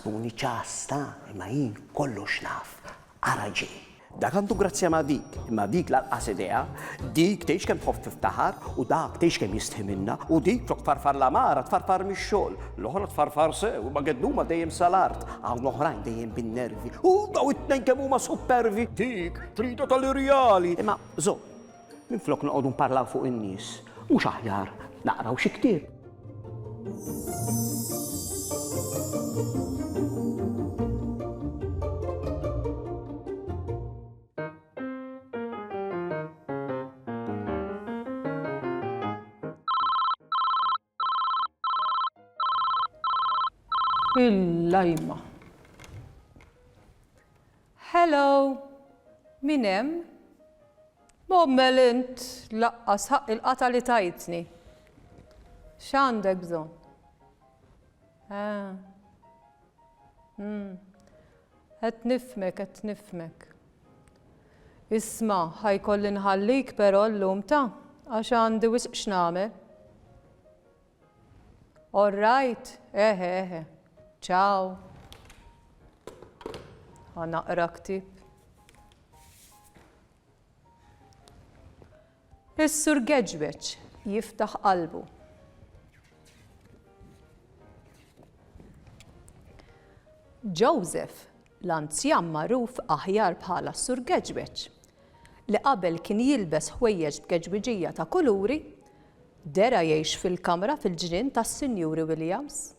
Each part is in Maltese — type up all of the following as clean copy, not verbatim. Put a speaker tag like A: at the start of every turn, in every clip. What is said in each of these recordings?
A: Taħsbuni ċasta, imma jien kollox naf. Araġi. Dak għandu grazzja ma' dik, imma dik laqqas idea, dik tgħix kemm tħobb tiftaħar u dak tgħix kemm jistħi minna u dik flok tfarfar l-amara tfarfar mix-xogħol, l-oħra tfarfar sew u ma gedduma dejjem sal-art, hawn oħrajn dejjem bin-nervi u daw it-tnejn kemm huma supervi, dik trida tal-irjali. Imma żomm, minflok noqogħdu nparlaw fuq in-nies, mhux aħjar naqraw xi ktieb.
B: Il-lajma. Hello, minem? Bommel int laqqas ħaq il-qata li tajtni. X'għandek bżonn? Qed nifmek. Isma' ħajkolli nħallik però llum ta' għax għandi wisq x'nagħmel. All right, eħe. Ciao. Naqra ktib. Is-Sur Geġbeċ jiftaħ qalbu. Joseph, l-anzjan magħruf aħjar bħala Sur Geġbeċ, li qabel kien jilbes ħwejjeġ b'geġwiġija ta' kuluri, dera jgħix fil-kamra fil-ġnien tas-Sinjuri Williams.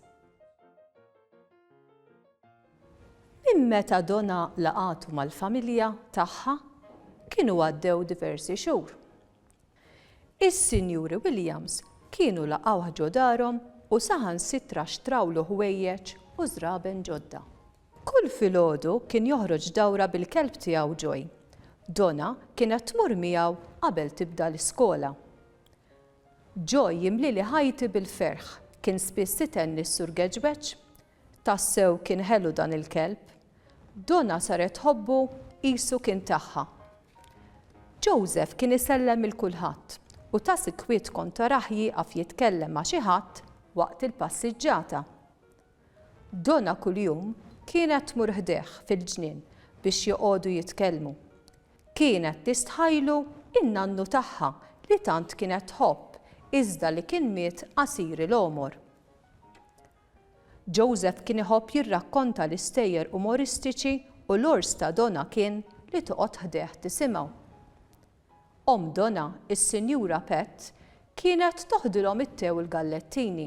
B: Minn meta Donna laqatu mal-familja tagħha kienu għaddew diversi xhur. Is-Sinjuri Williams kienu laqgħu ġo darhom u saħansitra xtrawlu ħwejjeġ u żraben ġodda. Kull filgħodu kien joħroġ dawra bil-kelb tiegħu Joy. Donna kienet tmur miegħu qabel tibda l-iskola. Joy jimlili ħajti bil-ferħ kien spiss itenni s-Sur Geġbeċ, tassew kien ħelu dan il-kelb. Donna saret ħobbu qisu kien tagħha. Joseph kien isellem il-kulħadd u ta' sikwiet konta raħ jieqaf jitkellem ma' xi ħadd waqt il-passiġġata. Donna kuljum kienet tmur ħdeh fil-ġnien biex joqogħdu jitkellmu. Kienet tistħajlu in-nannu tagħha li tant kienet tħobb iżda li kien miet qasir il-għomor. Joseph kien iħobb jirrakkonta l-istejjer umoristiċi u l-ors ta' Donna kien li toqgħod ħdeh tisimgħu. Donna, is-Sinjura Pett, kienet toħdilhom it-tew il-gallettini.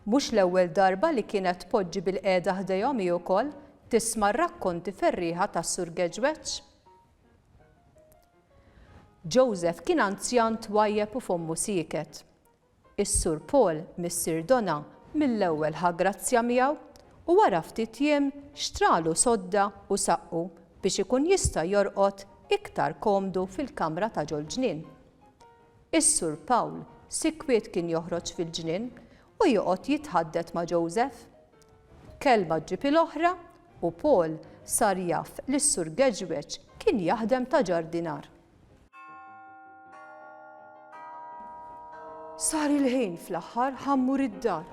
B: Mhux l-ewwel darba li kienet tpoġġi bil-qiegħda ħdejhom hi wkoll tisma' r-rakkonti ferrieħa tas-Sur Geġbeċ. Joseph kien anzjan twajjeb u fommu sieket. Is-Sur Paul missier Donna mill-ewwel ħa grazzja miegħu u wara ftit jiem xtralu sodda u saqqu biex ikun jista' jorqod iktar komdu fil-kamra ta' ġol-ġnien. Is-Sur Paul sikwiet kien joħroġ fil-ġnien u joqgħod jitħaddet ma' Joseph. Kelma ġġib l-oħra u Paul sar jaf li s-Sur Geġbeċ kien jaħdem ta' ġardinar. Sar il-ħin fl-aħħar ħammur id-dar.